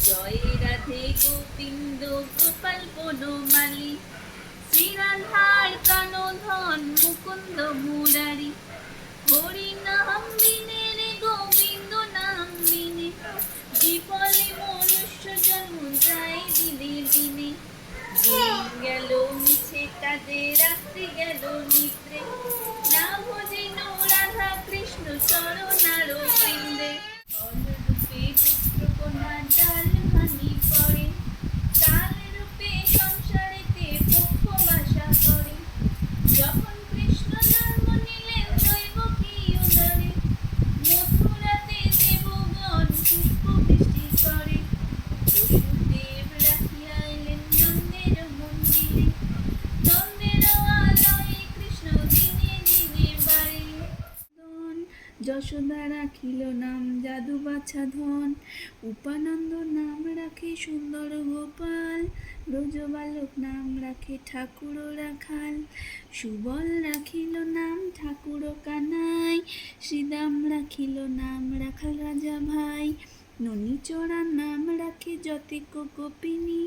জয় রাধে গোবিন্দ গোপাল বনমালী, শ্রীরাধার কানধন মুকুন্দ মুরারি। হরি নাম বিনে রে গোবিন্দ নাম বিনে, বিফলে মনুষ্য জন্ম যায় দিনে দিনে। দিন গেল মিছে কাজে, রাত্রি গেল নিদ্রে, না ভজিল রাধা কৃষ্ণ চরণার বৃন্দে। ফলরূপে পুত্র কন্যা ডাল ভাঙি পড়ে, তাল রূপে সংসারেতে পক্ষ বাসা করে। যখন কৃষ্ণ জন্ম নিলেন দৈবকী উদরে, মথুরাতে দেবগণ পুষ্প বৃষ্টি করে। বসুদেব রাখিয়া এলেন নন্দের মন্দিরে, নন্দের আলয়ে কৃষ্ণ দিনে দিনে বাড়ে। যশোদা রাখিল নাম যাদু বাছা ধন, উপানন্দ নাম রাখে সুন্দর গোপাল। ব্রজবালক নাম রাখে ঠাকুর রাখাল, সুবল রাখিল নাম ঠাকুর কানাই। শ্রীদাম রাখিল নাম রাখাল রাজা ভাই, ননীচোরা নাম রাখে যতিক গোপিনী।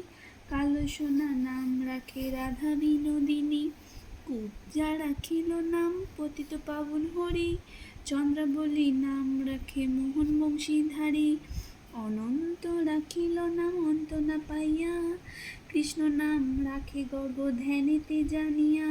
কালো সোনা নাম রাখে রাধা বিনোদিনী, কুব্জা রাখিল নাম পতিত পাবন হরি। চন্দ্রাবলী নাম রাখে মোহন বংশীধারী, অনন্ত রাখিল নাম অন্ত না পাইয়া। কৃষ্ণ নাম রাখে গর্ব ধ্যানেতে জানিয়া,